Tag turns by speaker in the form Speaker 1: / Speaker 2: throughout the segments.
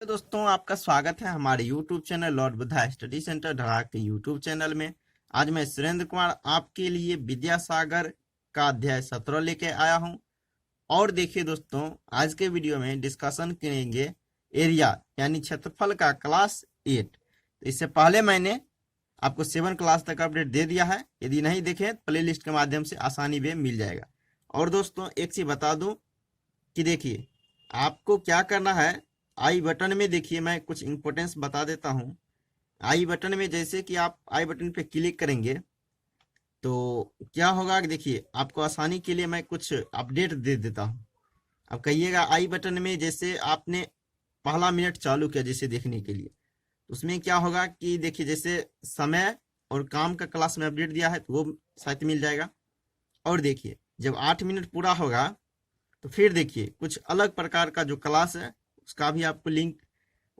Speaker 1: तो दोस्तों आपका स्वागत है हमारे YouTube channel lord Buddha study centre Dharak के YouTube चैनल में। आज मैं सुरेंद्र कुमार आपके लिए विद्यासागर का अध्याय 17 लेके आया हूं। और देखिए दोस्तों, आज के वीडियो में डिस्कशन करेंगे एरिया यानी क्षेत्रफल का क्लास 8। तो इससे पहले मैंने आपको 7 क्लास तक अपडेट दे दिया है। यदि नहीं देखे प्ले लिस्ट के माध्यम से आसानी में मिल जाएगा। और दोस्तों एक चीज बता दूं कि देखिए आपको क्या करना है। आई बटन में देखिए मैं कुछ इंपॉर्टेंस बता देता हूं। आई बटन में जैसे कि आप आई बटन पे क्लिक करेंगे तो क्या होगा कि देखिए आपको आसानी के लिए मैं कुछ अपडेट दे देता हूं। अब कहिएगा आई बटन में जैसे आपने पहला मिनट चालू किया जैसे देखने के लिए, उसमें क्या होगा कि देखिए जैसे समय और काम का क्लास में अपडेट दिया है तो वो साथ मिल जाएगा। और देखिए जब 8 मिनट पूरा होगा तो फिर देखिए कुछ अलग प्रकार का जो क्लास है उसका भी आपको लिंक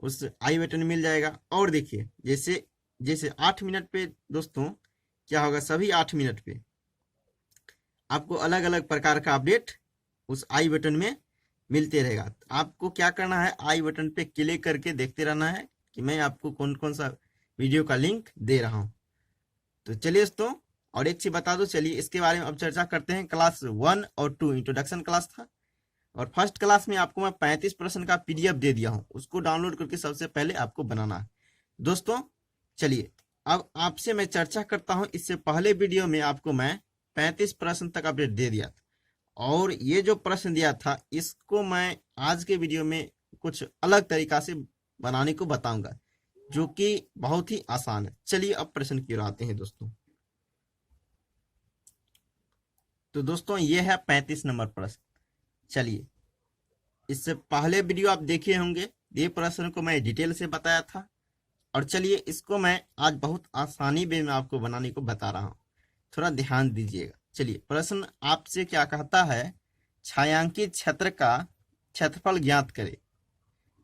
Speaker 1: उस आई बटन में मिल जाएगा। और देखिए जैसे जैसे 8 मिनट पे दोस्तों क्या होगा, सभी 8 मिनट पे आपको अलग अलग प्रकार का अपडेट उस आई बटन में मिलते रहेगा। आपको क्या करना है, आई बटन पे क्लिक करके देखते रहना है कि मैं आपको कौन कौन सा वीडियो का लिंक दे रहा हूँ। तो चलिए दोस्तों, और एक चीज बता दो, चलिए इसके बारे में अब चर्चा करते हैं। क्लास 1 और 2 इंट्रोडक्शन क्लास था और फर्स्ट क्लास में आपको मैं 35 प्रश्न का पीडीएफ दे दिया हूं। उसको डाउनलोड करके सबसे पहले आपको बनाना है। दोस्तों चलिए अब आपसे मैं चर्चा करता हूं। इससे पहले वीडियो में आपको मैं 35 प्रश्न तक अपडेट दे दिया था और ये जो प्रश्न दिया था इसको मैं आज के वीडियो में कुछ अलग तरीका से बनाने को बताऊंगा जो कि बहुत ही आसान है। चलिए अब प्रश्न की ओर आते हैं दोस्तों। तो दोस्तों ये है 35 नंबर प्रश्न। चलिए, इससे पहले वीडियो आप देखे होंगे, ये प्रश्न को मैं डिटेल से बताया था और चलिए इसको मैं आज बहुत आसानी में मैं आपको बनाने को बता रहा हूँ। थोड़ा ध्यान दीजिएगा। चलिए प्रश्न आपसे क्या कहता है, छायांकित क्षेत्र का क्षेत्रफल ज्ञात करें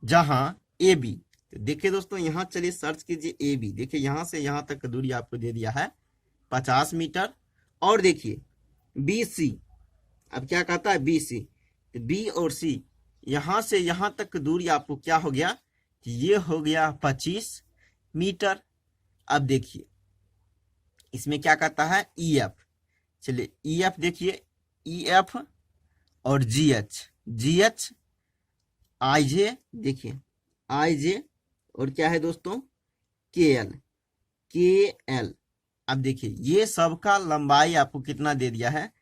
Speaker 1: जहां ए बी। तो देखिए दोस्तों यहाँ चलिए सर्च कीजिए ए बी। देखिए यहाँ से यहाँ तक की दूरी आपको दे दिया है 50 मीटर। और देखिए बी सी, अब क्या कहता है बी सी, बी और सी यहां से यहां तक दूरी आपको क्या हो गया कि ये हो गया 25 मीटर। अब देखिए इसमें क्या कहता है ई एफ। चलिए ई एफ देखिए, ई एफ और जी एच आई जे, देखिए आई जे और क्या है दोस्तों के एल। अब देखिए ये सबका लंबाई आपको कितना दे दिया है,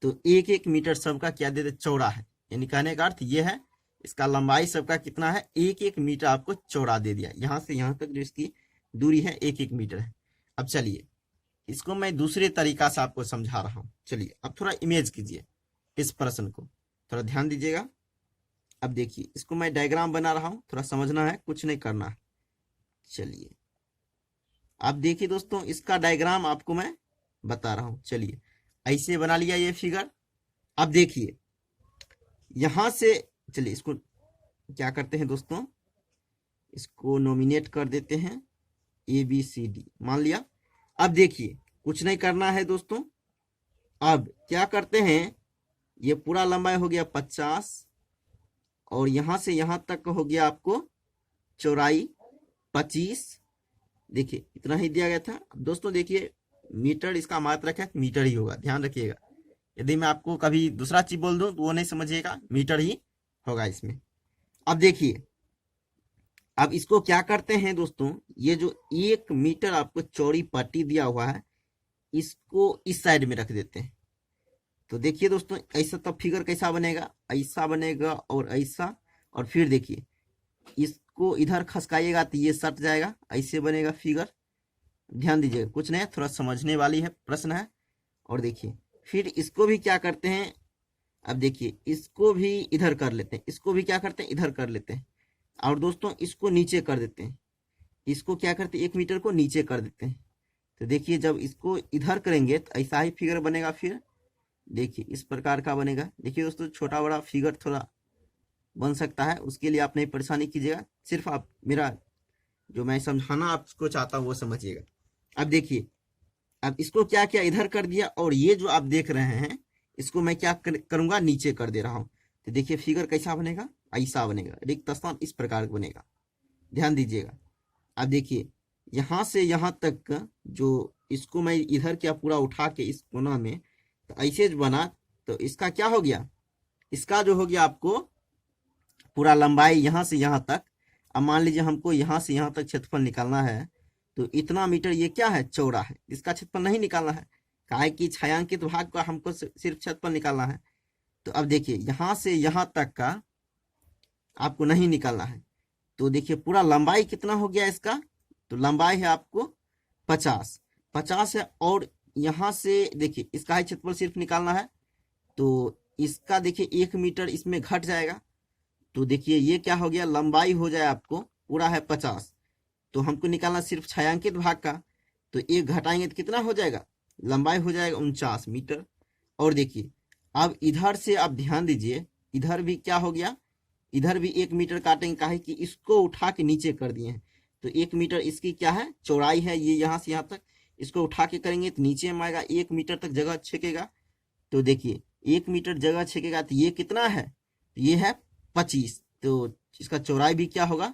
Speaker 1: तो 1-1 मीटर सबका क्या दे दे चौड़ा है। यानी कहने का अर्थ ये है इसका लंबाई सबका कितना है, 1-1 मीटर आपको चौड़ा दे दिया। यहां से यहां तक जो इसकी दूरी है 1-1 मीटर है। अब चलिए इसको मैं दूसरे तरीका से आपको समझा रहा हूं। चलिए अब थोड़ा इमेज कीजिए इस प्रश्न को, थोड़ा ध्यान दीजिएगा। अब देखिए इसको मैं डायग्राम बना रहा हूं, थोड़ा समझना है, कुछ नहीं करना है। चलिए अब देखिए दोस्तों इसका डायग्राम आपको मैं बता रहा हूं। चलिए ऐसे बना लिया ये फिगर। अब देखिए यहां से, चलिए इसको क्या करते हैं दोस्तों, इसको नॉमिनेट कर देते हैं ए बी सी डी, मान लिया। अब देखिए कुछ नहीं करना है दोस्तों। अब क्या करते हैं, ये पूरा लंबाई हो गया 50 और यहां से यहां तक हो गया आपको चौड़ाई 25। देखिए इतना ही दिया गया था। अब दोस्तों देखिए मीटर इसका मात्रक है, मीटर ही होगा, ध्यान रखिएगा। यदि मैं आपको कभी दूसरा चीज बोल दूं तो वो नहीं समझिएगा, मीटर ही होगा इसमें। अब देखिए अब इसको क्या करते हैं दोस्तों, ये जो 1 मीटर आपको चौड़ी पट्टी दिया हुआ है इसको इस साइड में रख देते हैं। तो देखिए दोस्तों ऐसा तब फिगर कैसा बनेगा, ऐसा बनेगा और ऐसा। और फिर देखिए इसको इधर खसकाइएगा तो ये सट जाएगा, ऐसे बनेगा फिगर। ध्यान दीजिएगा, कुछ नहीं, थोड़ा समझने वाली है प्रश्न है। और देखिए फिर इसको भी क्या करते हैं, अब देखिए इसको भी इधर कर लेते हैं, इसको भी क्या करते हैं इधर कर लेते हैं। और दोस्तों इसको नीचे कर देते हैं, इसको क्या करते हैं 1 मीटर को नीचे कर देते हैं। तो देखिए जब इसको इधर करेंगे तो ऐसा ही फिगर बनेगा। फिर देखिए इस प्रकार का बनेगा। देखिए दोस्तों छोटा बड़ा फिगर थोड़ा बन सकता है, उसके लिए आप नहीं परेशानी कीजिएगा, सिर्फ आप मेरा जो मैं समझाना आपको चाहता हूँ वो समझिएगा। अब देखिए अब इसको क्या किया इधर कर दिया और ये जो आप देख रहे हैं इसको मैं क्या करूंगा नीचे कर दे रहा हूं। तो देखिए फिगर कैसा बनेगा, ऐसा बनेगा, रिक्त स्थान इस प्रकार बनेगा। ध्यान दीजिएगा। अब देखिए यहाँ से यहाँ तक का जो, इसको मैं इधर क्या पूरा उठा के इस कोना में, तो ऐसे जो बना, तो इसका क्या हो गया, इसका जो हो गया आपको पूरा लंबाई यहाँ से यहाँ तक। अब मान लीजिए हमको यहाँ से यहाँ तक क्षेत्रफल निकालना है, तो इतना मीटर ये क्या है, चौड़ा है। इसका क्षेत्रफल नहीं निकालना है, काहे कि छायांकित भाग का हमको सिर्फ क्षेत्रफल निकालना है। तो अब देखिए यहाँ से यहाँ तक का आपको नहीं निकालना है। तो देखिए पूरा लंबाई कितना हो गया इसका, तो लंबाई है आपको 50 है। और यहाँ से देखिए इसका ही क्षेत्रफल सिर्फ निकालना है, तो इसका देखिए 1 मीटर इसमें घट जाएगा। तो देखिए ये क्या हो गया, लंबाई हो जाए आपको पूरा है 50, तो हमको निकालना सिर्फ छायांकित भाग का। तो एक घटाएंगे तो कितना हो जाएगा, लंबाई हो जाएगा 49 मीटर। और देखिए अब इधर से आप ध्यान दीजिए, इधर भी क्या हो गया, इधर भी 1 मीटर काटेंगे, काहे कि इसको उठा के नीचे कर दिए हैं। तो 1 मीटर इसकी क्या है, चौड़ाई है, ये यहाँ से यहाँ तक। इसको उठा के करेंगे तो नीचे में आएगा, 1 मीटर तक जगह छेकेगा। तो देखिए 1 मीटर जगह छेकेगा, तो ये कितना है, ये है 25। तो इसका चौड़ाई भी क्या होगा,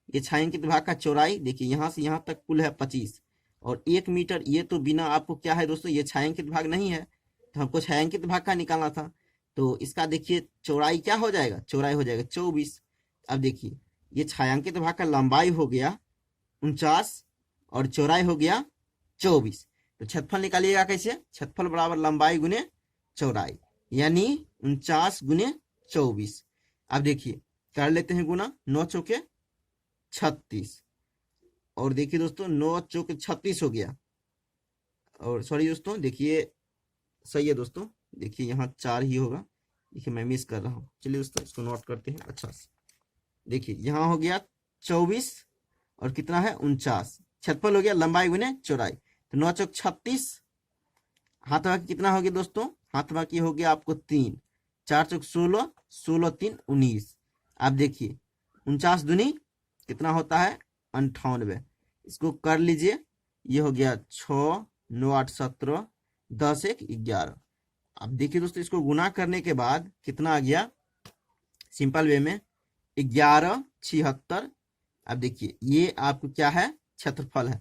Speaker 1: ये छायांकित भाग का चौड़ाई देखिए यहाँ से यहाँ तक कुल है 25। और 1 मीटर ये तो बिना आपको क्या है दोस्तों, ये छायांकित भाग नहीं है, तो हमको छायांकित भाग का निकालना था। तो इसका देखिए चौड़ाई क्या हो जाएगा, चौड़ाई हो जाएगा 24। अब देखिए ये छायांकित भाग का लंबाई हो गया 49 और चौड़ाई हो गया 24। तो क्षेत्रफल निकालिएगा कैसे, क्षेत्रफल बराबर लंबाई गुने चौड़ाई, यानी 49 गुने 24। अब देखिए कर लेते हैं गुना, 9 चौके 36। और देखिए दोस्तों 9 चौके 36 हो गया। और सॉरी दोस्तों, देखिए सही है दोस्तों, देखिए यहाँ 4 ही होगा, देखिए मैं मिस कर रहा हूँ। चलिए दोस्तों इसको नोट करते हैं अच्छा से। देखिए यहाँ हो गया 24 और कितना है 49, क्षेत्रफल हो गया लंबाई गुने चौड़ाई। तो 9 चौक 36, हाथ बाकी कितना हो गया दोस्तों, हाथ बाकी हो गया आपको 3, 4 चौक 16, 16 3 19। आप देखिए 49 दूनी कितना होता है 98। इसको कर लीजिए, ये हो गया 6 9 8 17 10 1 11। अब देखिए दोस्तों इसको गुना करने के बाद कितना आ गया, सिंपल वे में 11 76। अब देखिए ये आपको क्या है, क्षेत्रफल है।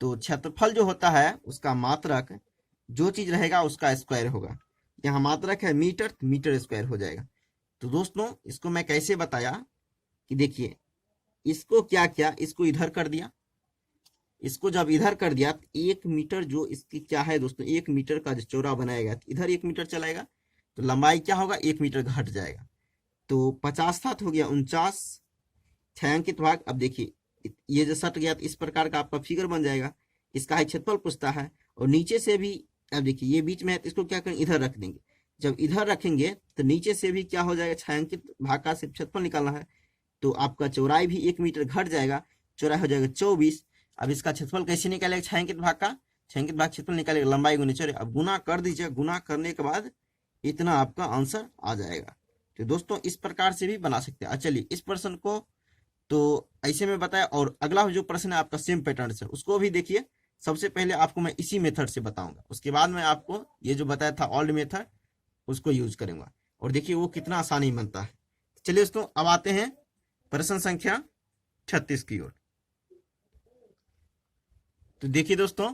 Speaker 1: तो क्षेत्रफल जो होता है उसका मात्रक, जो चीज रहेगा उसका स्क्वायर होगा। यहाँ मात्रक है मीटर, तो मीटर स्क्वायर हो जाएगा। तो दोस्तों इसको मैं कैसे बताया कि देखिए इसको क्या किया, इसको इधर कर दिया। इसको जब इधर कर दिया तो 1 मीटर जो इसकी क्या है दोस्तों, 1 मीटर का जो चौड़ा बनाएगा, तो इधर 1 मीटर चलाएगा, तो लंबाई क्या होगा 1 मीटर घट जाएगा। तो 50 था तो हो गया 49 छायांकित भाग। अब देखिए ये जो सट गया तो इस प्रकार का आपका फिगर बन जाएगा। इसका ही क्षेत्रफल पूछता है। और नीचे से भी अब देखिए ये बीच में है, तो इसको क्या करेंगे, इधर रख देंगे। जब इधर रखेंगे तो नीचे से भी क्या हो जाएगा, छायांकित भाग का सिर्फ क्षेत्रफल निकालना है, तो आपका चौड़ाई भी 1 मीटर घट जाएगा, चौड़ाई हो जाएगा 24। अब इसका क्षेत्रफल कैसे निकालेगा, छायांकित भाग का, छायांकित भाग क्षेत्रफल निकालेगा लंबाई गुने चौड़ाई। अब गुना कर दीजिए, गुना करने के बाद इतना आपका आंसर आ जाएगा। तो दोस्तों इस प्रकार से भी बना सकते हैं। चलिए इस प्रश्न को तो ऐसे में बताया, और अगला जो प्रश्न है आपका सेम पैटर्न से, उसको भी देखिए। सबसे पहले आपको मैं इसी मेथड से बताऊंगा, उसके बाद मैं आपको ये जो बताया था ओल्ड मेथड उसको यूज करूंगा, और देखिए वो कितना आसानी बनता है। चलिए दोस्तों अब आते हैं प्रश्न संख्या 36 की ओर। तो देखिए दोस्तों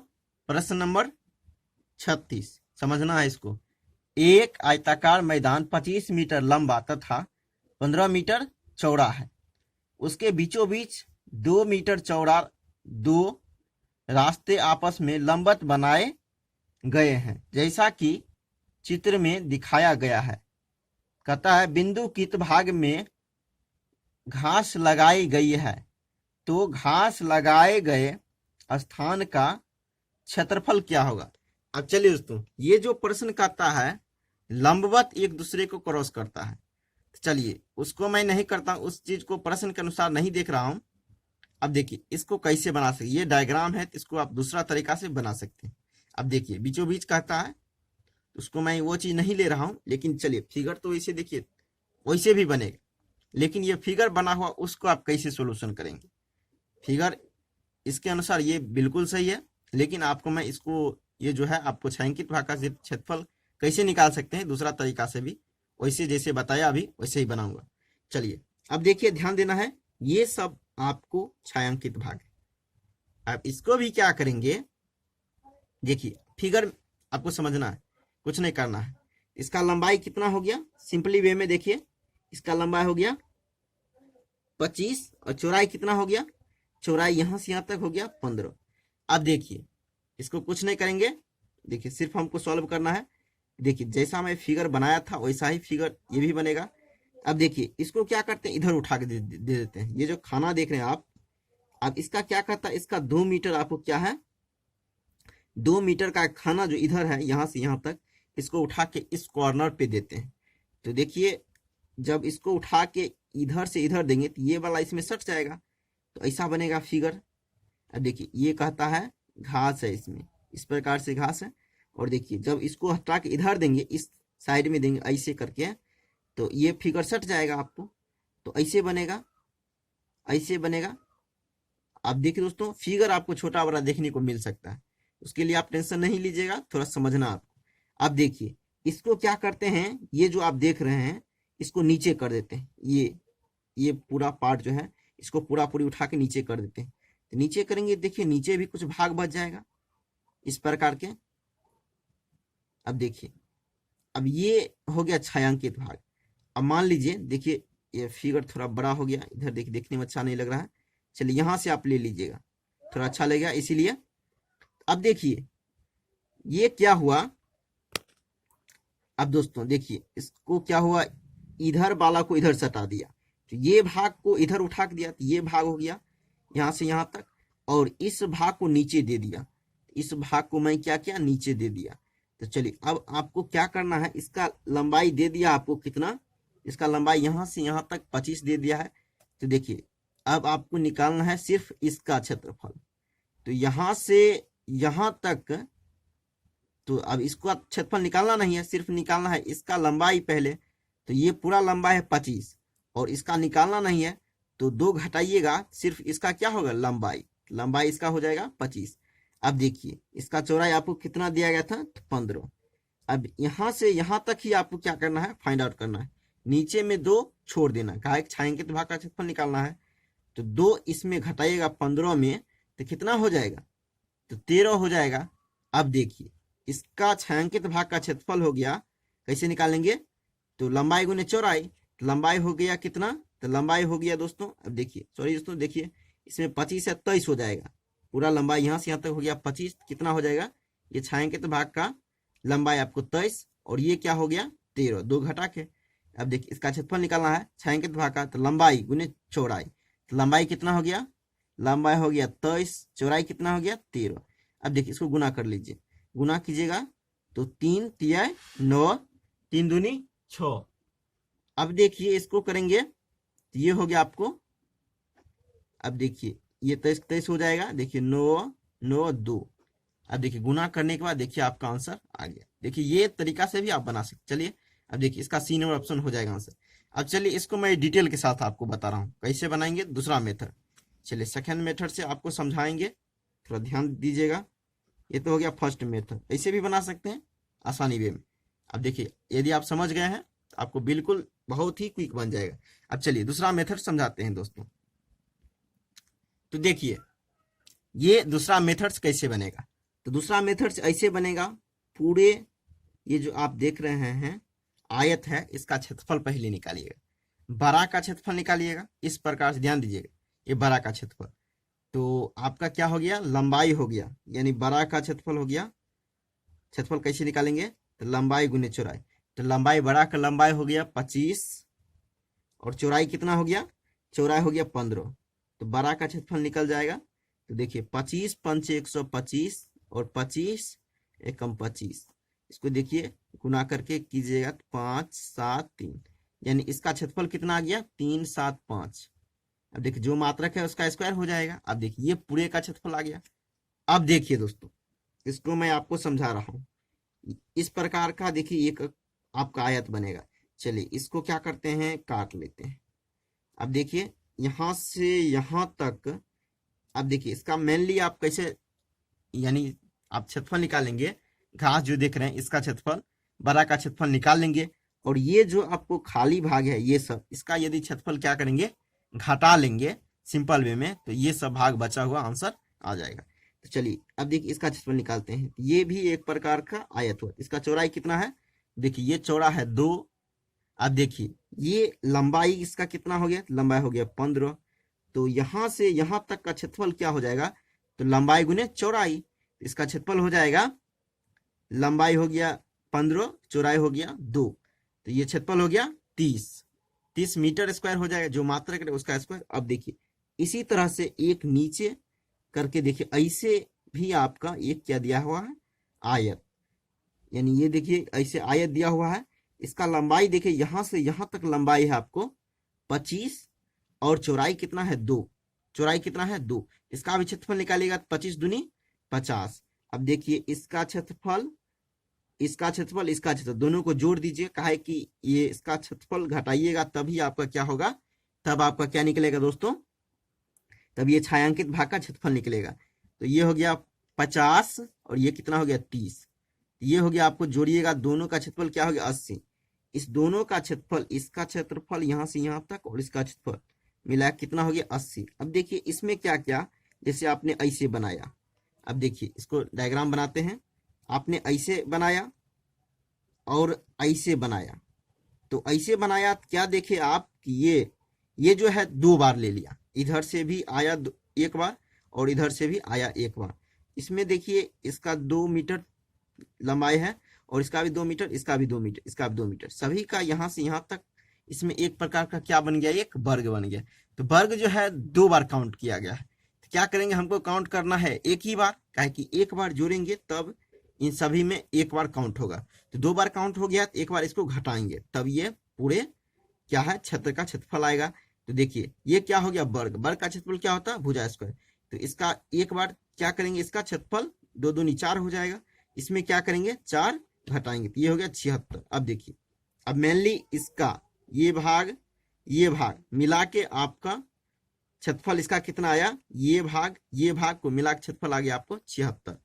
Speaker 1: प्रश्न नंबर 36 समझना है इसको। एक आयताकार मैदान 25 मीटर लंबा तथा 15 मीटर चौड़ा है। उसके बीचों बीच 2 मीटर चौड़ा 2 रास्ते आपस में लंबवत बनाए गए हैं, जैसा कि चित्र में दिखाया गया है। कहता है बिंदुकित भाग में घास लगाई गई है, तो घास लगाए गए स्थान का क्षेत्रफल क्या होगा। अब चलिए दोस्तों ये जो प्रश्न कहता है लंबवत एक दूसरे को क्रॉस करता है, चलिए उसको मैं नहीं करता, उस चीज को प्रश्न के अनुसार नहीं देख रहा हूं। अब देखिए इसको कैसे बना सकते, ये डायग्राम है तो इसको आप दूसरा तरीका से बना सकते हैं। अब देखिए बीचों बीच कहता है, उसको मैं वो चीज नहीं ले रहा हूं, लेकिन चलिए फिगर तो वैसे देखिए वैसे भी बनेगा, लेकिन ये फिगर बना हुआ उसको आप कैसे सोल्यूशन करेंगे। फिगर इसके अनुसार ये बिल्कुल सही है, लेकिन आपको मैं इसको ये जो है आपको छायांकित भाग का क्षेत्रफल कैसे निकाल सकते हैं दूसरा तरीका से भी, वैसे जैसे बताया अभी वैसे ही बनाऊंगा। चलिए अब देखिए ध्यान देना है, ये सब आपको छायांकित भाग है। अब इसको भी क्या करेंगे, देखिए फिगर आपको समझना है, कुछ नहीं करना है। इसका लंबाई कितना हो गया, सिंपली वे में देखिए, इसका लंबाई हो गया 25 और चौड़ाई कितना हो गया, चौड़ाई यहां से यहां तक हो गया 15। अब देखिए इसको कुछ नहीं करेंगे, देखिए सिर्फ हमको सॉल्व करना है। देखिए जैसा मैं फिगर बनाया था वैसा ही फिगर ये भी बनेगा। अब देखिए इसको क्या करते हैं, इधर उठा के दे देते हैं। ये जो खाना देख रहे हैं आप, अब इसका क्या करता है, इसका 2 मीटर आपको क्या है, 2 मीटर का खाना जो इधर है यहां से यहां तक, इसको उठा के इस कॉर्नर पे देते हैं। तो देखिए जब इसको उठा के इधर से इधर देंगे तो ये वाला इसमें सट जाएगा, तो ऐसा बनेगा फिगर। अब देखिए ये कहता है घास है, इसमें इस प्रकार से घास है। और देखिए जब इसको हटा के इधर देंगे, इस साइड में देंगे ऐसे करके, तो ये फिगर सट जाएगा आपको, तो ऐसे बनेगा, ऐसे बनेगा। अब देखिए दोस्तों फिगर आपको छोटा बड़ा देखने को मिल सकता है, उसके लिए आप टेंशन नहीं लीजिएगा, थोड़ा समझना आपको। अब देखिए इसको क्या करते हैं, ये जो आप देख रहे हैं इसको नीचे कर देते हैं, ये पूरा पार्ट जो है इसको पूरा पूरी उठा के नीचे कर देते हैं। तो नीचे करेंगे, देखिए नीचे भी कुछ भाग बच जाएगा इस प्रकार के। अब देखिए अब ये हो गया छायांकित भाग। अब मान लीजिए देखिए ये फिगर थोड़ा बड़ा हो गया, इधर देखिए देखने में अच्छा नहीं लग रहा है, चलिए यहां से आप ले लीजिएगा, थोड़ा अच्छा लगेगा इसीलिए। अब देखिए ये क्या हुआ, अब दोस्तों देखिए इसको क्या हुआ, इधर वाला को इधर सटा दिया, तो ये भाग को इधर उठा के दिया, तो ये भाग हो गया यहां से यहां तक, और इस भाग को नीचे दे दिया, इस भाग को मैं क्या किया, नीचे दे दिया। तो चलिए अब आपको क्या करना है, इसका लंबाई दे दिया आपको कितना, इसका लंबाई यहां से यहां तक 25 दे दिया है। तो देखिए अब आपको निकालना है सिर्फ इसका क्षेत्रफल, तो यहां से यहां तक, तो अब इसको क्षेत्रफल निकालना नहीं है, सिर्फ निकालना है इसका लंबाई पहले। तो ये पूरा लंबाई है 25 और इसका निकालना नहीं है, तो 2 घटाइएगा, सिर्फ इसका क्या होगा, लंबाई, लंबाई इसका हो जाएगा 25। अब देखिए इसका चौड़ाई आपको कितना दिया गया था, 15। अब यहां से यहां तक ही आपको क्या करना है, फाइंड आउट करना है, नीचे में 2 छोड़ देना, कहा छायांकित भाग का क्षेत्रफल निकालना है। तो 2 इसमें घटाइएगा 15 में, तो कितना हो जाएगा, तो 13 हो जाएगा। अब देखिए इसका छायांकित भाग का क्षेत्रफल हो गया, कैसे निकालेंगे, तो लंबाई गुने चौड़ाई, तो लंबाई हो गया कितना, तो लंबाई हो गया दोस्तों, अब देखिए सॉरी दोस्तों, देखिए इसमें 25 से 23 हो जाएगा, पूरा लंबाई यहाँ से यहाँ तक हो गया 25, कितना हो जाएगा, ये छायांकित भाग का लंबाई आपको 23 और ये क्या हो गया 13, 2 घटा के। अब देखिए इसका क्षेत्रफल निकालना है छायांकित भाग का, तो लंबाई गुने चौड़ाई, तो लंबाई कितना हो गया, लंबाई हो गया 23, चौड़ाई कितना हो गया 13। अब देखिए इसको गुना कर लीजिए, गुना कीजिएगा तो 3 तिया 9, 3 दूनी 6। अब देखिए इसको करेंगे तो ये हो गया आपको, अब देखिए ये 23 हो जाएगा, देखिए 9 9 2। अब देखिए गुना करने के बाद देखिए आपका आंसर आ गया। देखिए ये तरीका से भी आप बना सकते। चलिए अब देखिए इसका सी नंबर ऑप्शन हो जाएगा आंसर। अब चलिए इसको मैं डिटेल के साथ आपको बता रहा हूँ कैसे बनाएंगे दूसरा मेथड। चलिए सेकेंड मेथड से आपको समझाएंगे, थोड़ा ध्यान दीजिएगा। ये तो हो गया फर्स्ट मेथड, ऐसे भी बना सकते हैं आसानी वे में। अब देखिए यदि आप समझ गए हैं तो आपको बिल्कुल बहुत ही क्विक बन जाएगा। अब चलिए दूसरा मेथड समझाते हैं दोस्तों। तो देखिए ये दूसरा मेथड्स कैसे बनेगा, तो दूसरा मेथड्स ऐसे बनेगा, पूरे ये जो आप देख रहे हैं आयत है, इसका क्षेत्रफल पहले निकालिएगा, बड़ा का क्षेत्रफल निकालिएगा, इस प्रकार से ध्यान दीजिएगा, ये बड़ा का क्षेत्रफल, तो आपका क्या हो गया, लंबाई हो गया, यानी बड़ा का क्षेत्रफल हो गया। क्षेत्रफल कैसे निकालेंगे, तो लंबाई गुने चौड़ाई, तो लंबाई बड़ा का लंबाई हो गया 25 और चौड़ाई कितना हो गया, चौड़ाई हो गया 15, तो बड़ा का क्षेत्रफल निकल जाएगा। तो देखिए 25 पंच 125 और 25 एकम 25, इसको देखिए गुना करके कीजिएगा 5 7 3, यानी इसका क्षेत्रफल कितना आ गया 3 7 5। अब देखिए जो मात्रक है उसका स्क्वायर हो जाएगा। अब देखिए ये पूरे का क्षेत्रफल आ गया। अब देखिए दोस्तों इसको मैं आपको समझा रहा हूं, इस प्रकार का देखिए एक आपका आयत बनेगा। चलिए इसको क्या करते हैं, काट लेते हैं। अब देखिए यहां से यहां तक, अब देखिए इसका मेनली आप कैसे, यानी आप क्षेत्रफल निकालेंगे, घास जो देख रहे हैं इसका क्षेत्रफल, बड़ा का क्षेत्रफल निकाल लेंगे, और ये जो आपको खाली भाग है ये सब, इसका यदि क्षेत्रफल क्या करेंगे, घटा लेंगे, सिंपल वे में, तो ये सब भाग बचा हुआ आंसर आ जाएगा। तो चलिए अब देखिए इसका क्षेत्रफल निकालते हैं। ये भी एक प्रकार का आयत हुआ। इसका चौड़ाई कितना है, देखिए ये चौड़ा है 2। अब देखिए ये लंबाई इसका कितना हो गया, लंबाई हो गया 15। तो यहां से यहां तक का क्षेत्रफल क्या हो जाएगा, तो लंबाई गुने चौड़ाई। इसका क्षेत्रफल हो जाएगा, लंबाई हो गया 15, चौड़ाई हो गया 2, तो ये क्षेत्रफल हो गया 30 मीटर स्क्वायर हो जाएगा, जो मात्रक है उसका स्क्वायर। अब देखिए इसी तरह से एक नीचे करके देखिए, ऐसे भी आपका एक क्या दिया हुआ है, आयत। यानी ये देखिए ऐसे आयत दिया हुआ है। इसका लंबाई देखिए यहां से यहां तक लंबाई है आपको 25 और चौड़ाई कितना है 2। चौड़ाई कितना है 2। इसका भी क्षेत्रफल निकालिएगा 25 दूनी 50। अब देखिए इसका क्षेत्रफल, इसका क्षेत्रफल, इसका क्षेत्रफल दोनों को जोड़ दीजिए। कहा है कि ये इसका क्षेत्रफल घटाइएगा तभी आपका क्या होगा, तब आपका क्या निकलेगा दोस्तों, तब ये छायांकित भाग का क्षेत्रफल निकलेगा। तो ये हो गया 50 और ये कितना हो गया 30। ये हो गया, आपको जोड़िएगा दोनों का क्षेत्रफल क्या हो गया 80। इस दोनों का क्षेत्रफल, इसका क्षेत्रफल यहां से यहां तक और इसका क्षेत्रफल मिला कितना हो गया 80। अब देखिए इसमें क्या क्या, जैसे आपने ऐसे बनाया। अब देखिए इसको डायग्राम बनाते हैं। आपने ऐसे बनाया और ऐसे बनाया। तो ऐसे बनाया क्या देखे आप कि ये जो है 2 बार ले लिया, इधर से भी आया 1 बार और इधर से भी आया 1 बार। इसमें देखिए इसका 2 मीटर लंबाई है और इसका भी 2 मीटर, इसका भी 2 मीटर, इसका भी 2 मीटर, सभी का यहां से यहां तक। इसमें एक प्रकार का क्या बन गया, एक वर्ग बन गया। तो वर्ग जो है 2 बार काउंट किया गया है। तो क्या करेंगे, हमको काउंट करना है एक ही बार, काहे कि एक बार जोड़ेंगे तब इन सभी में एक बार काउंट होगा। तो 2 बार काउंट हो गया, तो एक बार इसको घटाएंगे तब ये पूरे क्या है क्षेत्र का क्षेत्रफल आएगा। तो देखिए ये क्या हो गया वर्ग, वर्ग का क्षेत्रफल क्या होता है भुजा स्क्वायर। तो इसका एक बार क्या करेंगे, इसका क्षेत्रफल 2 दूनी 4 हो जाएगा। इसमें क्या करेंगे 4 घटाएंगे, तो ये हो गया 76। अब देखिए, अब मेनली इसका ये भाग मिला के आपका क्षेत्रफल इसका कितना आया, ये भाग को मिला के क्षेत्रफल आ गया आपको 76।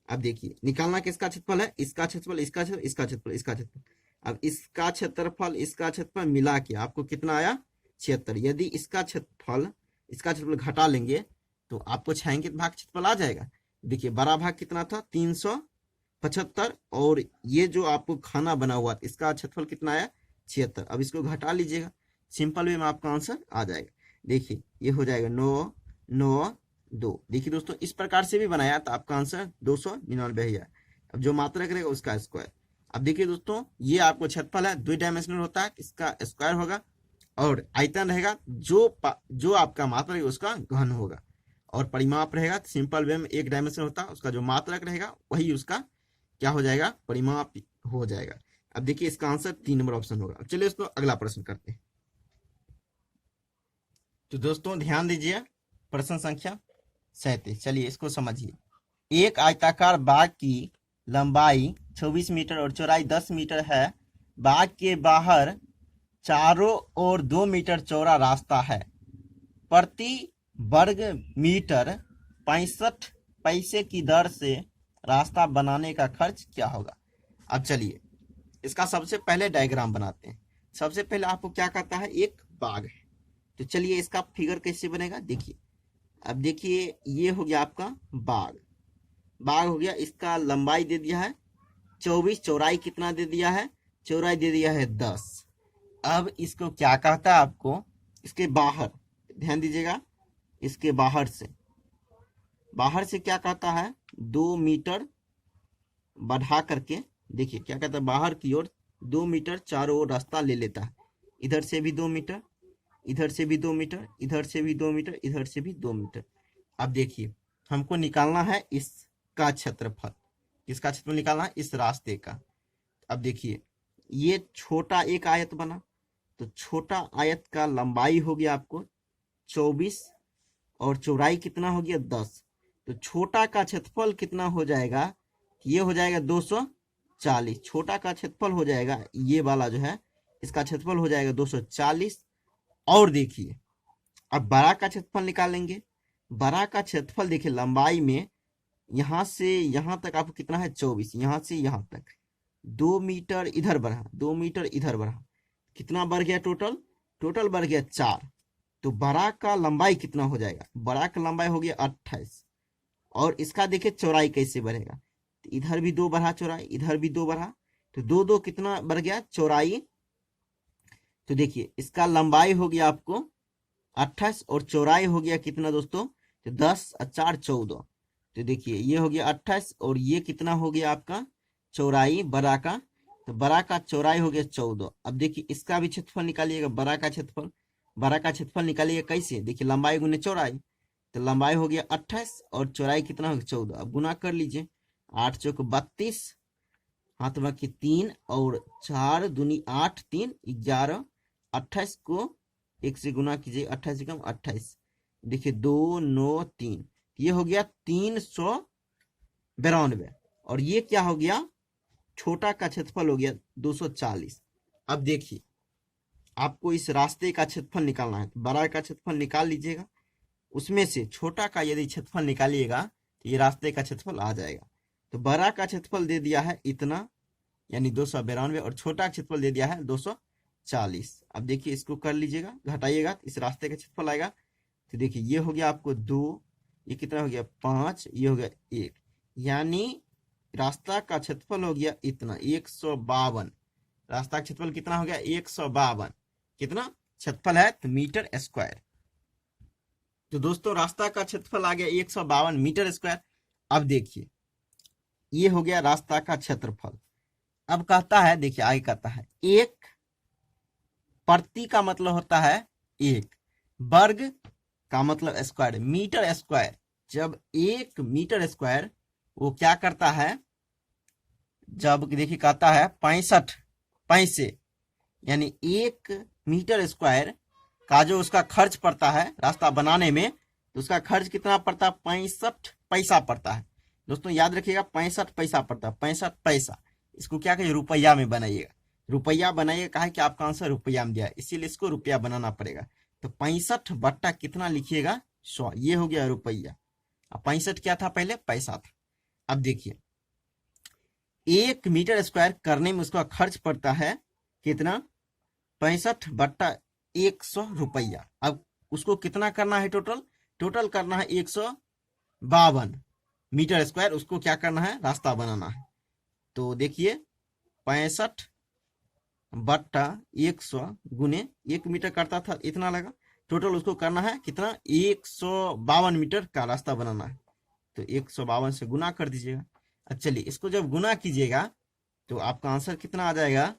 Speaker 1: अब देखिए निकालना किसका क्षेत्रफल है, इसका क्षेत्रफल, इसका क्षेत्रफल, इसका क्षेत्रफल, इसका क्षेत्रफल। अब इसका क्षेत्रफल, इसका क्षेत्रफल मिला के आपको कितना आया 76। यदि इसका क्षेत्रफल घटा लेंगे तो आपको छायांकित भाग क्षेत्रफल आ जाएगा। देखिए बड़ा भाग कितना था 375 और ये जो आपको खाना बना हुआ था इसका क्षेत्रफल कितना आया 76। अब इसको घटा लीजिएगा, सिंपल वे में आपका आंसर आ जाएगा। देखिए ये हो जाएगा 9 9 2। देखिए दोस्तों इस प्रकार से भी बनाया तो आपका आंसर 299 है। अब जो मात्रक रहेगा उसका स्क्वायर। अब देखिए दोस्तों ये आपको क्षेत्रफल है, 2 डायमेंशनल होता है, इसका स्क्वायर होगा और आयतन रहेगा जो आपका मात्रक है उसका घन होगा। और परिमाप रहेगा सिंपल वे में 1 डायमेंशन होता है, उसका जो मात्रक रहेगा वही उसका क्या हो जाएगा, परिमाप हो जाएगा। अब देखिए इसका आंसर 3 नंबर ऑप्शन होगा। अब चलिए दोस्तों अगला प्रश्न करते हैं। तो दोस्तों ध्यान दीजिए, प्रश्न संख्या 37। चलिए इसको समझिए। एक आयताकार बाग की लंबाई 24 मीटर और चौड़ाई 10 मीटर है। बाग के बाहर चारों ओर 2 मीटर चौड़ा रास्ता है। प्रति वर्ग मीटर 65 पैसे की दर से रास्ता बनाने का खर्च क्या होगा। अब चलिए इसका सबसे पहले डायग्राम बनाते हैं। सबसे पहले आपको क्या कहता है, एक बाग है। तो चलिए इसका फिगर कैसे बनेगा देखिए। अब देखिए ये हो गया आपका बाग हो गया। इसका लंबाई दे दिया है 24, चौड़ाई कितना दे दिया है, चौड़ाई दे दिया है 10। अब इसको क्या कहता है आपको, इसके बाहर ध्यान दीजिएगा, इसके बाहर से क्या कहता है 2 मीटर बढ़ा करके। देखिए क्या कहता है, बाहर की ओर 2 मीटर चारों ओर रास्ता ले लेता है। इधर से भी 2 मीटर, इधर से भी 2 मीटर, इधर से भी 2 मीटर, इधर से भी 2 मीटर। अब देखिए हमको निकालना है इसका क्षेत्रफल। किसका क्षेत्रफल निकालना है, इस रास्ते का। अब देखिए ये छोटा एक आयत बना, तो छोटा आयत का लंबाई हो गया आपको 24 और चौड़ाई कितना हो गया 10। तो छोटा का क्षेत्रफल कितना हो जाएगा, ये हो जाएगा 240। छोटा का क्षेत्रफल हो जाएगा, ये वाला जो है इसका क्षेत्रफल हो जाएगा 240। और देखिए अब बड़ा का क्षेत्रफल निकालेंगे। बड़ा का क्षेत्रफल देखिए लंबाई में यहां से यहां तक आपको कितना है 24, यहां से यहां तक 2 मीटर इधर बढ़ा, 2 मीटर इधर बढ़ा, कितना बढ़ गया टोटल बढ़ गया 4। तो बड़ा का लंबाई कितना हो जाएगा, बड़ा का लंबाई हो गया 28, और इसका देखिए चौड़ाई कैसे बढ़ेगा, तो इधर भी 2 बढ़ा चौड़ाई, इधर भी 2 बढ़ा, तो 2 2 कितना बढ़ गया चौड़ाई। तो देखिए इसका लंबाई हो गया आपको 28 और चौड़ाई हो गया कितना दोस्तों, तो 10 और 4 14। तो देखिए ये हो गया 28 और ये कितना हो गया आपका चौड़ाई बड़ा का, तो बड़ा का चौड़ाई हो गया 14। अब देखिए इसका भी क्षेत्रफल निकालिएगा, बड़ा का क्षेत्रफल, बड़ा का क्षेत्रफल निकालिएगा कैसे, देखिए लंबाई गुने चौड़ाई, तो लंबाई हो गया 28 और चौड़ाई कितना हो गया 14। अब गुना कर लीजिए, 8 चौक 32, हाथ में के 3 और 4 दूनी 8 3 11, 28 को 1 से गुना कीजिए, 28 कम 28, देखिए 2 9 3, ये हो गया 392, और ये क्या हो गया छोटा का क्षेत्रफल हो गया 240। अब देखिए आपको इस रास्ते का क्षेत्रफल निकालना है, तो बड़ा का क्षेत्रफल निकाल लीजिएगा, उसमें से छोटा का यदि क्षेत्रफल निकालिएगा तो ये रास्ते का क्षेत्रफल आ जाएगा। तो बड़ा का क्षेत्रफल दे दिया है इतना यानी 292 और छोटा का क्षेत्रफल दे दिया है 240। अब देखिए इसको कर लीजिएगा, घटाइएगा तो इस रास्ते का क्षेत्रफल आएगा। तो देखिए ये हो गया आपको 2, ये कितना हो गया 5, ये हो गया 1, यानी रास्ता का क्षेत्रफल हो गया इतना 152। रास्ता का क्षेत्रफल कितना हो गया 152, कितना क्षेत्रफल है तो मीटर स्क्वायर। तो दोस्तों रास्ता का क्षेत्रफल आ गया 152 मीटर स्क्वायर। अब देखिए ये हो गया रास्ता का क्षेत्रफल। अब कहता है, देखिए आगे कहता है एक प्रति का मतलब होता है एक, वर्ग का मतलब स्क्वायर, मीटर स्क्वायर। जब 1 मीटर स्क्वायर वो क्या करता है, जब देखिए कहता है 65 पैसे, यानी 1 मीटर स्क्वायर का जो उसका खर्च पड़ता है रास्ता बनाने में, तो उसका खर्च कितना पड़ता है 65 पैसा पड़ता है। दोस्तों याद रखिएगा 65 पैसा पड़ता है, 65 पैसा। इसको क्या कहिए रुपया में बनाइएगा, रुपया बनाइएगा, कहा कि आपका आंसर रुपया में दिया है इसीलिए इसको रुपया बनाना पड़ेगा। तो 65 बट्टा कितना लिखिएगा 100, ये हो गया रुपया। अब 65 क्या था पहले पैसा था। अब देखिए 1 मीटर स्क्वायर करने में उसका खर्च पड़ता है कितना 65 बट्टा 100 रुपया। अब उसको कितना करना है टोटल करना है 152 मीटर स्क्वायर, उसको क्या करना है रास्ता बनाना है। तो देखिए 65 बट्टा 100 गुने 1 मीटर करता था इतना लगा, टोटल उसको करना है कितना 152 मीटर का रास्ता बनाना है। तो 152 से गुना कर दीजिएगा। अच्छा चलिए इसको जब गुना कीजिएगा तो आपका आंसर कितना आ जाएगा,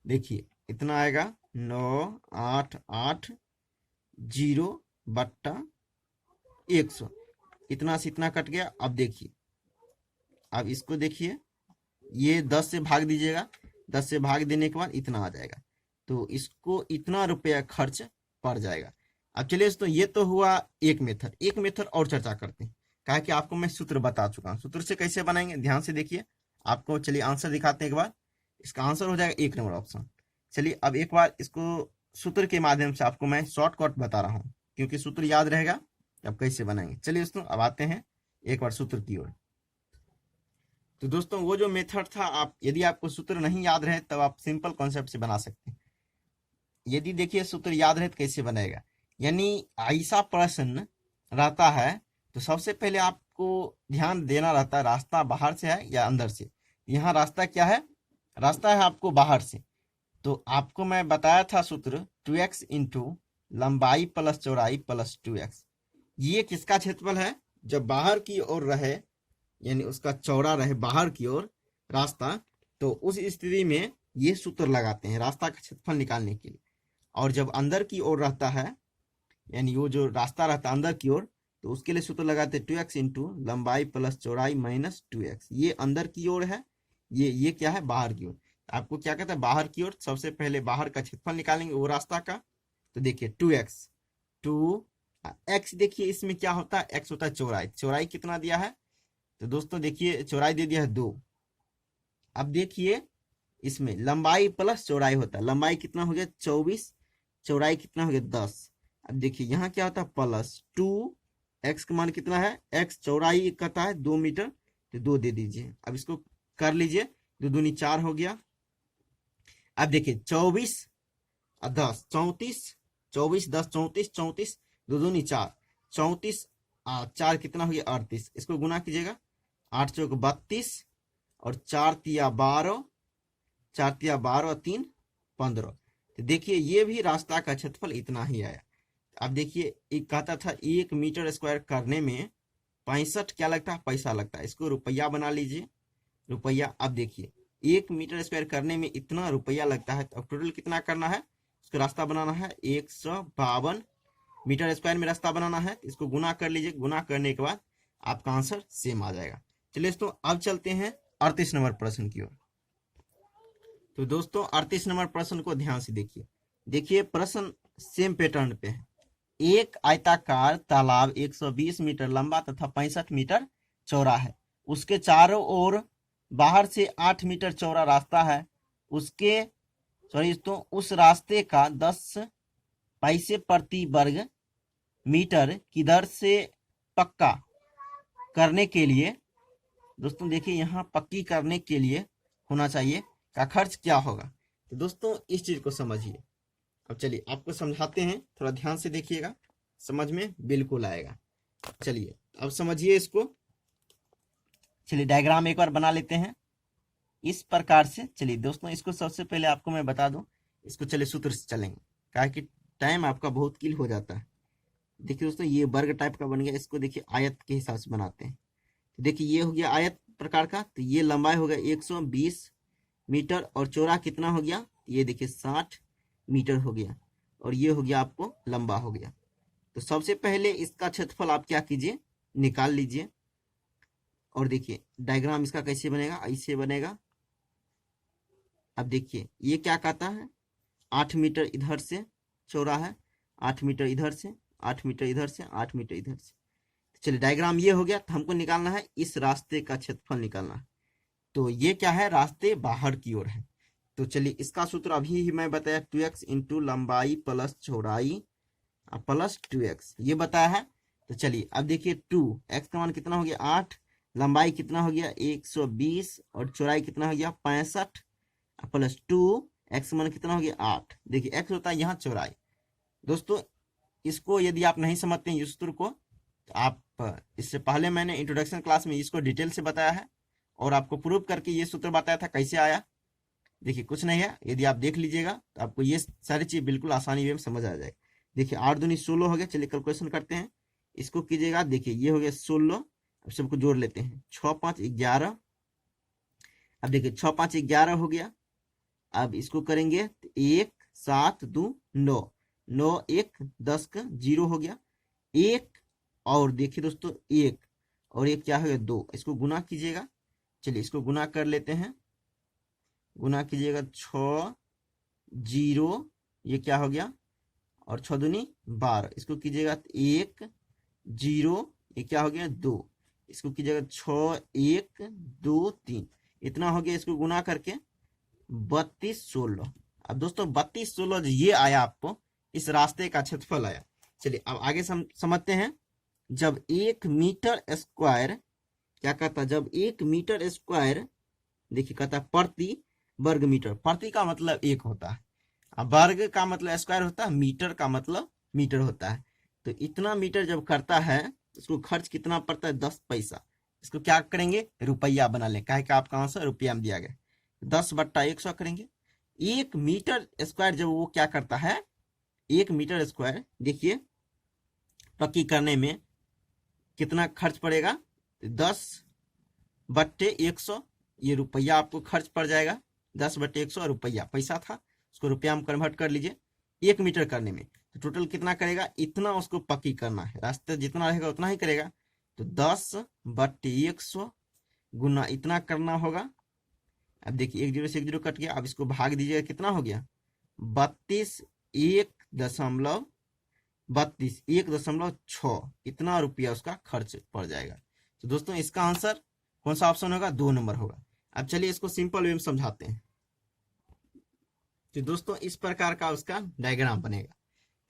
Speaker 1: देखिए इतना आएगा 9880 बट्टा 100, इतना से इतना कट गया। अब देखिए अब इसको देखिए ये 10 से भाग दीजिएगा, 10 से भाग देने के बाद इतना आ जाएगा, तो इसको इतना रुपया खर्च पड़ जाएगा। अब चलिए दोस्तों ये तो हुआ एक मेथड और चर्चा करते हैं। कहा कि आपको मैं सूत्र बता चुका हूँ, सूत्र से कैसे बनाएंगे ध्यान से देखिए आपको। चलिए आंसर दिखाते हैं एक बार, इसका आंसर हो जाएगा 1 नंबर ऑप्शन। चलिए अब एक बार इसको सूत्र के माध्यम से आपको मैं शॉर्टकट बता रहा हूँ, क्योंकि सूत्र याद रहेगा अब कैसे बनाएंगे। चलिए दोस्तों अब आते हैं एक बार सूत्र की ओर। तो दोस्तों वो जो मेथड था, आप यदि आपको सूत्र नहीं याद रहे तब आप सिंपल कॉन्सेप्ट से बना सकते हैं। यदि देखिए सूत्र याद रहे तो कैसे बनेगा, यानी ऐसा प्रश्न रहता है तो सबसे पहले आपको ध्यान देना रहता है रास्ता बाहर से है या अंदर से। यहाँ रास्ता क्या है, रास्ता है आपको बाहर से, तो आपको मैं बताया था सूत्र 2x इंटू लंबाई प्लस चौड़ाई प्लस 2x। ये किसका क्षेत्रफल है, जब बाहर की ओर रहे यानी उसका चौड़ा रहे बाहर की ओर रास्ता, तो उस स्थिति में ये सूत्र लगाते हैं रास्ता का क्षेत्रफल निकालने के लिए। और जब अंदर की ओर रहता है यानी वो जो रास्ता रहता है अंदर की ओर, तो उसके लिए सूत्र लगाते हैं 2x इंटू लंबाई प्लस चौड़ाई माइनस 2x। ये अंदर की ओर है, ये क्या है बाहर की ओर। आपको क्या कहता है बाहर की ओर, सबसे पहले बाहर का क्षेत्रफल निकालेंगे वो रास्ता का। तो देखिए 2x देखिए इसमें क्या होता है, x होता है चौड़ाई, चौड़ाई कितना दिया है, तो दोस्तों देखिए चौड़ाई दे दिया है 2। अब देखिए इसमें लंबाई प्लस चौड़ाई होता है, लंबाई कितना हो गया 24, चौड़ाई कितना हो गया 10। अब देखिए यहाँ क्या होता है प्लस 2x का मान कितना है, x चौड़ाई कहता है 2 मीटर, तो 2 दे दीजिए। अब इसको कर लीजिए, 2 दूनी 4 हो गया। अब देखिए 24 और 10 34 24 10 34, 34 दो दूनी 4, 34 4 कितना हो गया 38, इसको गुना कीजिएगा, 8 चौक 32 और 4 तिया 12, 4 तिया 12 3 15। तो देखिए ये भी रास्ता का क्षेत्रफल इतना ही आया। अब देखिए एक कहता था 1 मीटर स्क्वायर करने में 65 क्या लगता है, पैसा लगता है। इसको रुपया बना लीजिए, रुपया। अब देखिए 1 मीटर स्क्वायर करने में इतना रुपया लगता है, तो अब टोटल कितना करना है, इसको रास्ता बनाना है 152 मीटर स्क्वायर में रास्ता बनाना है। इसको गुना कर लीजिए, गुना करने के बाद आपका आंसर सेम आ जाएगा। चलिए दोस्तों अब चलते हैं 38 नंबर प्रश्न की ओर। तो दोस्तों 38 नंबर प्रश्न को ध्यान से देखिए। देखिए प्रश्न सेम पैटर्न पे है। एक आयताकार तालाब 120 मीटर लंबा तथा 65 मीटर चौड़ा है। उसके चारों ओर बाहर से 8 मीटर चौड़ा रास्ता है। उस रास्ते का 10 पैसे प्रति वर्ग मीटर की दर से पक्का करने के लिए, दोस्तों देखिए यहाँ पक्की करने के लिए होना चाहिए का खर्च क्या होगा। तो दोस्तों इस चीज को समझिए। अब चलिए आपको समझाते हैं, थोड़ा ध्यान से देखिएगा, समझ में बिल्कुल आएगा। चलिए अब समझिए इसको। चलिए डायग्राम एक बार बना लेते हैं इस प्रकार से। चलिए दोस्तों इसको सबसे पहले आपको मैं बता दूं, इसको चलिए सूत्र से चलेंगे, क्या कि टाइम आपका बहुत किल हो जाता है। देखिए दोस्तों ये वर्ग टाइप का बन गया, इसको देखिए आयत के हिसाब से बनाते हैं। तो देखिए ये हो गया आयत प्रकार का, तो ये लंबाई हो गया 120 मीटर और चौड़ा कितना हो गया, ये देखिए 60 मीटर हो गया, और ये हो गया आपको लंबा हो गया। तो सबसे पहले इसका क्षेत्रफल आप क्या कीजिए, निकाल लीजिए। और देखिए डायग्राम इसका कैसे बनेगा, ऐसे बनेगा। अब देखिए ये क्या कहता है, 8 मीटर इधर से चौड़ा है, 8 मीटर इधर से, 8 मीटर इधर से, 8 मीटर इधर से। चलिए डायग्राम ये हो गया। तो हमको निकालना है इस रास्ते का क्षेत्रफल निकालना है। तो ये क्या है, रास्ते बाहर की ओर है। तो चलिए इसका सूत्र अभी ही मैं बताया, 2x इंटू लंबाई प्लस चौड़ाई प्लस 2x, ये बताया है। तो चलिए अब देखिए 2x का मान कितना हो गया 8, लंबाई कितना हो गया 120 और चौड़ाई कितना हो गया 65 प्लस 2x का मान कितना हो गया 8। देखिए x होता है यहाँ चौड़ाई। दोस्तों इसको यदि आप नहीं समझते हैं इस सूत्र को, तो आप इससे पहले मैंने इंट्रोडक्शन क्लास में इसको डिटेल से बताया है और आपको प्रूव करके ये सूत्र बताया था कैसे आया। देखिए कुछ नहीं है, यदि आप देख लीजिएगा तो आपको ये सारी चीज बिल्कुल आसानी में समझ आ जाएगी। देखिए 8 दूनी 16 हो गया। चलिए कैलकुलेशन करते हैं, इसको कीजिएगा। देखिए ये हो गया 16, अब सबको जोड़ लेते हैं, 6 5 11। अब देखिए 6 5 11 हो गया। अब इसको करेंगे 1 7 2 9, 9 1 10 का 0 हो गया 1। और देखिए दोस्तों 1 और 1 क्या हो गया 2, इसको गुना कीजिएगा। चलिए इसको गुना कर लेते हैं, गुना कीजिएगा 6 0, ये क्या हो गया, और 6 दूनी 12, इसको कीजिएगा 1 0, ये क्या हो गया 2, इसको कीजिएगा 6 1 2 3, इतना हो गया। इसको गुना करके 32 16। अब दोस्तों 32 16 ये आया, आपको इस रास्ते का क्षेत्रफल आया। चलिए अब आगे समझते हैं। जब 1 मीटर स्क्वायर क्या कहता है, जब 1 मीटर स्क्वायर देखिए कहता है प्रति वर्ग मीटर, प्रति का मतलब 1 होता है, अब वर्ग का मतलब स्क्वायर होता है, मीटर का मतलब मीटर होता है। तो इतना मीटर जब करता है इसको खर्च कितना पड़ता है 10 पैसा। इसको क्या करेंगे, रुपया बना लें, काहे का आपका आंसर रुपया में दिया गया, 10/100 करेंगे। 1 मीटर स्क्वायर जब वो क्या करता है, 1 मीटर स्क्वायर देखिए पक्की करने में कितना खर्च पड़ेगा, 10/100, ये रुपया आपको खर्च पड़ जाएगा। 10/100 रुपया पैसा था, उसको रुपया में कन्वर्ट कर लीजिए 1 मीटर करने में। तो टोटल कितना करेगा, इतना उसको पक्की करना है, रास्ते जितना रहेगा उतना ही करेगा। तो 10/100 गुना इतना करना होगा। अब देखिए 1 0 से 1 0 कट गया। अब इसको भाग दीजिएगा, कितना हो गया 32 1.6, इतना रुपया उसका खर्च पड़ जाएगा। तो दोस्तों इसका आंसर कौन सा ऑप्शन होगा, 2 नंबर होगा। अब चलिए इसको सिंपल वे में समझाते हैं। तो दोस्तों इस प्रकार का उसका डायग्राम बनेगा।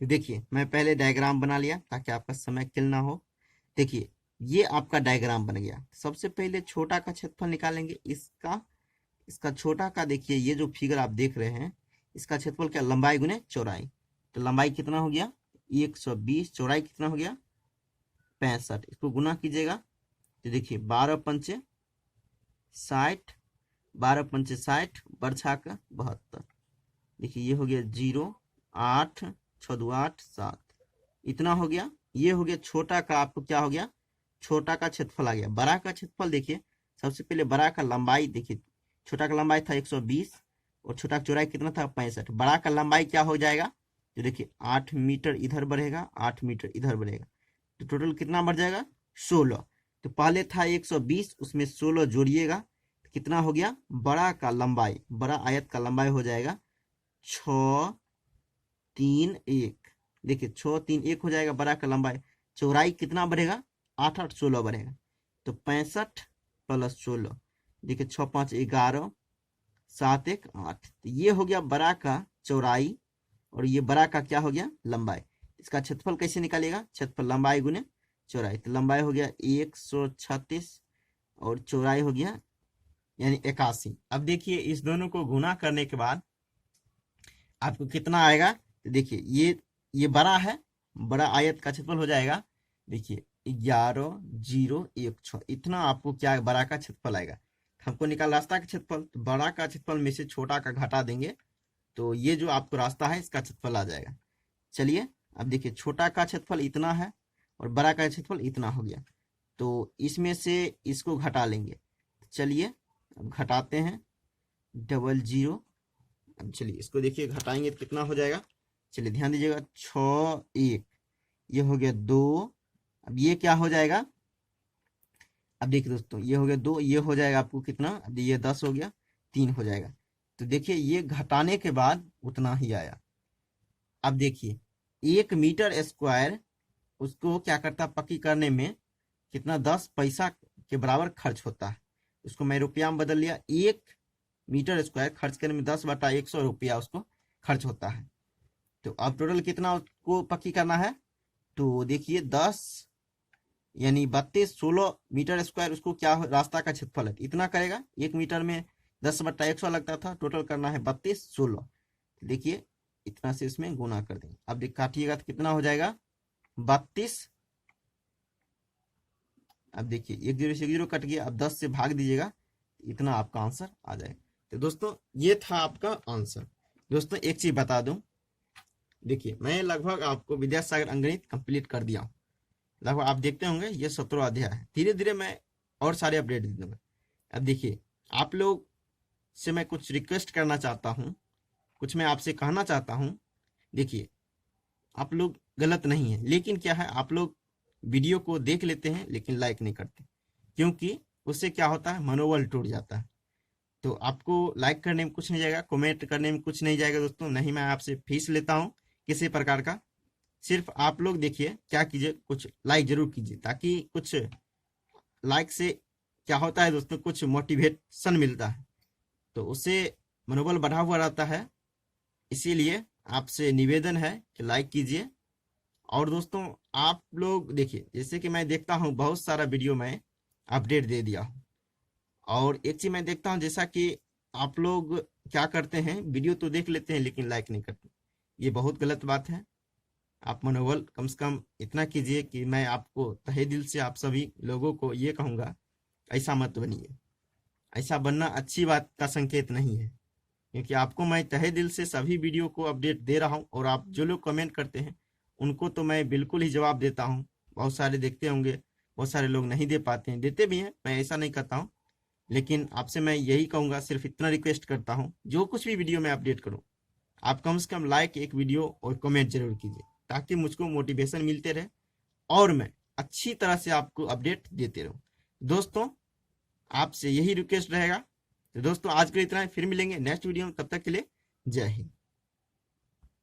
Speaker 1: तो देखिए मैं पहले डायग्राम बना लिया ताकि आपका समय किल ना हो। देखिए ये आपका डायग्राम बन गया। सबसे पहले छोटा का क्षेत्रफल निकालेंगे, इसका छोटा का। देखिए ये जो फिगर आप देख रहे हैं, इसका क्षेत्रफल क्या, लंबाई गुने चौड़ाई। तो लंबाई कितना हो गया 120, चौड़ाई कितना हो गया 65। इसको गुना कीजिएगा तो देखिए 12 पंचे 60, 12 पंचे 60, बरछा का 72। देखिए ये हो गया 0, 8, 6 2 8 7, इतना हो गया। ये हो गया छोटा का, आपको क्या हो गया छोटा का क्षेत्रफल आ गया। बड़ा का क्षेत्रफल देखिए, सबसे पहले बड़ा का लंबाई देखिए, छोटा का लंबाई था 120 और छोटा का चौड़ाई कितना था 65। बड़ा का लंबाई क्या हो जाएगा, तो देखिए 8 मीटर इधर बढ़ेगा, 8 मीटर इधर बढ़ेगा, तो टोटल कितना बढ़ जाएगा 16। तो पहले था 120, उसमें 16 जोड़िएगा तो कितना हो गया, बड़ा का लंबाई, बड़ा आयत का लंबाई हो जाएगा 6 3 1। देखिए 6 3 1 हो जाएगा बड़ा का लंबाई। चौड़ाई कितना बढ़ेगा 8 8 16 बढ़ेगा, तो 65 प्लस 16, देखिए 6 5 11, 7 1 8। तो ये हो गया बड़ा का चौड़ाई और ये बड़ा का क्या हो गया लंबाई। इसका क्षेत्रफल कैसे निकालेगा, क्षेत्रफल लंबाई गुने चौड़ाई। तो लंबाई हो गया 136 और चौड़ाई हो गया यानी 81। अब देखिए इस दोनों को गुना करने के बाद आपको कितना आएगा, तो देखिए ये बड़ा है, बड़ा आयत का क्षेत्रफल हो जाएगा देखिए 11 0 1 6, इतना आपको क्या बड़ा का क्षेत्रफल आएगा। हमको निकाल रास्ता का क्षेत्रफल, तो बड़ा का क्षेत्रफल में से छोटा का घटा देंगे तो ये जो आपको रास्ता है इसका क्षेत्रफल आ जाएगा। चलिए अब देखिए छोटा का क्षेत्रफल इतना है और बड़ा का क्षेत्रफल इतना हो गया, तो इसमें से इसको घटा लेंगे। चलिए अब घटाते हैं 00। अब चलिए इसको देखिए घटाएंगे तो कितना हो जाएगा, चलिए ध्यान दीजिएगा 6 1, ये हो गया 2। अब ये क्या हो जाएगा, अब देखिए दोस्तों ये हो गया 2, ये हो जाएगा आपको कितना, अब ये 10 हो गया, 3 हो जाएगा। तो देखिए ये घटाने के बाद उतना ही आया। अब देखिए 1 मीटर स्क्वायर उसको क्या करता पक्की करने में कितना 10 पैसा के बराबर खर्च होता है। उसको मैं रुपया में बदल लिया, 1 मीटर स्क्वायर खर्च करने में 10/100 रुपया उसको खर्च होता है। तो अब टोटल कितना उसको पक्की करना है, तो देखिए 10 यानी 32 16 मीटर स्क्वायर उसको क्या रास्ता का क्षेत्रफल है, इतना करेगा। 1 मीटर में 10/100 लगता था, टोटल करना है 32 16। देखिए इतना से इसमें गुना कर देंगे। अब देख काटिएगा तो कितना हो जाएगा 32। अब देखिए 1 0 से 0 कट गया, अब 10 से भाग दीजिएगा, इतना आपका आंसर आ जाएगा। तो दोस्तों ये था आपका आंसर। दोस्तों एक चीज बता दूं, देखिए मैं लगभग आपको विद्यासागर अंकगणित कंप्लीट कर दिया हूँ। लगभग आप देखते होंगे ये 17 अध्याय है, धीरे धीरे मैं और सारे अपडेट दे दूंगा। अब देखिए आप लोग से मैं कुछ रिक्वेस्ट करना चाहता हूँ, कुछ मैं आपसे कहना चाहता हूँ। देखिए आप लोग गलत नहीं है, लेकिन क्या है आप लोग वीडियो को देख लेते हैं लेकिन लाइक नहीं करते, क्योंकि उससे क्या होता है मनोबल टूट जाता है। तो आपको लाइक करने में कुछ नहीं जाएगा, कमेंट करने में कुछ नहीं जाएगा दोस्तों, नहीं मैं आपसे फीस लेता हूँ किसी प्रकार का। सिर्फ आप लोग देखिए क्या कीजिए, कुछ लाइक जरूर कीजिए, ताकि कुछ लाइक से क्या होता है दोस्तों कुछ मोटिवेशन मिलता है, तो उससे मनोबल बढ़ा हुआ रहता है। इसीलिए आपसे निवेदन है कि लाइक कीजिए। और दोस्तों आप लोग देखिए, जैसे कि मैं देखता हूँ बहुत सारा वीडियो में अपडेट दे दिया हूँ, और एक चीज मैं देखता हूँ जैसा कि आप लोग क्या करते हैं, वीडियो तो देख लेते हैं लेकिन लाइक नहीं करते, ये बहुत गलत बात है। आप मनोबल कम से कम इतना कीजिए कि मैं आपको तहे दिल से आप सभी लोगों को ये कहूँगा, ऐसा मत बनिए। ऐसा बनना अच्छी बात का संकेत नहीं है, क्योंकि आपको मैं तहे दिल से सभी वीडियो को अपडेट दे रहा हूँ, और आप जो लोग कमेंट करते हैं उनको तो मैं बिल्कुल ही जवाब देता हूँ। बहुत सारे देखते होंगे, बहुत सारे लोग नहीं दे पाते हैं, देते भी हैं, मैं ऐसा नहीं करता हूँ। लेकिन आपसे मैं यही कहूँगा, सिर्फ इतना रिक्वेस्ट करता हूँ, जो कुछ भी वीडियो मैं अपडेट करूँ आप कम से कम लाइक एक वीडियो और कमेंट जरूर कीजिए, ताकि मुझको मोटिवेशन मिलते रहे और मैं अच्छी तरह से आपको अपडेट देते रहूँ। दोस्तों आपसे यही रिक्वेस्ट रहेगा। तो दोस्तों आज के लिए इतना ही, फिर मिलेंगे नेक्स्ट वीडियो में, तब तक के लिए जय हिंद।